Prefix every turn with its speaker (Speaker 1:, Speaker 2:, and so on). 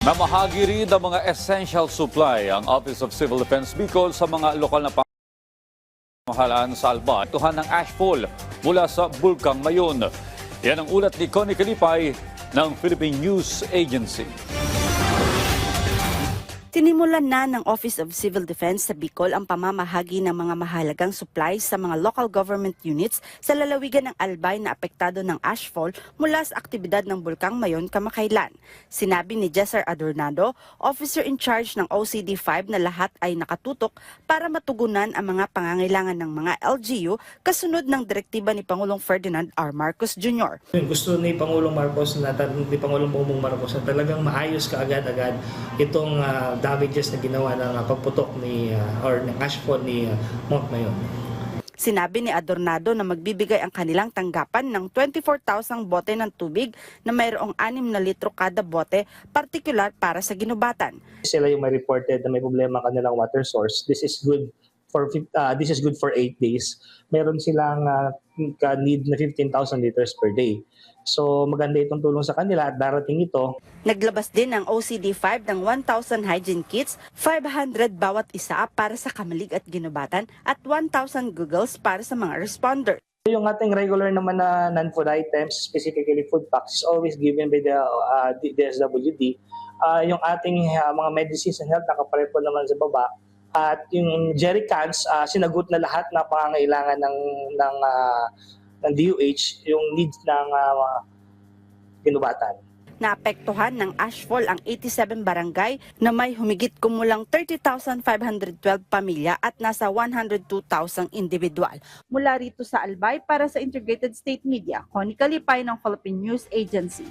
Speaker 1: Namahagi rin ng mga essential supply ang Office of Civil Defense Bicol sa mga lokal na pamahalaan sa Albay. Tuhan ng ashfall mula sa Bulkang Mayon. Yan ang ulat ni Connie Calipay ng Philippine News Agency.
Speaker 2: Sinimulan na ng Office of Civil Defense sa Bicol ang pamamahagi ng mga mahalagang supplies sa mga local government units sa lalawigan ng Albay na apektado ng ashfall mula sa aktibidad ng Bulkang Mayon kamakailan. Sinabi ni Jesser Adornado, officer in charge ng OCD-5 na lahat ay nakatutok para matugunan ang mga pangangailangan ng mga LGU kasunod ng direktiba ni Pangulong Ferdinand R. Marcos Jr.
Speaker 3: Gusto ni Pangulong Marcos na Pangulong Bongbong Marcos na talagang maayos kaagad-agad itong damages na ginawa ng pagputok or ng ashfall ni Mount Mayon.
Speaker 2: Sinabi ni Adornado na magbibigay ang kanilang tanggapan ng 24,000 bote ng tubig na mayroong 6 na litro kada bote, partikular para sa ginubatan.
Speaker 4: Sila yung may reported na may problema ang kanilang water source. This is good for 8 days. Meron silang need na 15,000 liters per day. So maganda itong tulong sa kanila at darating ito.
Speaker 2: Naglabas din ang OCD-5 ng 1,000 hygiene kits, 500 bawat isa para sa kamalig at ginubatan at 1,000 goggles para sa mga responder.
Speaker 4: Yung ating regular naman na non-food items, specifically food packs, is always given by the DSWD. Yung ating mga medicines and health nakaparepo naman sa baba. At yung jerry cans, sinagot na lahat na pangangailangan ng DOH, yung needs ng ginubatan.
Speaker 2: Naapektuhan ng ashfall ang 87 barangay na may humigit kumulang 30,512 pamilya at nasa 102,000 individual. Mula rito sa Albay para sa Integrated State Media, Connie Calipay ng Philippine News Agency.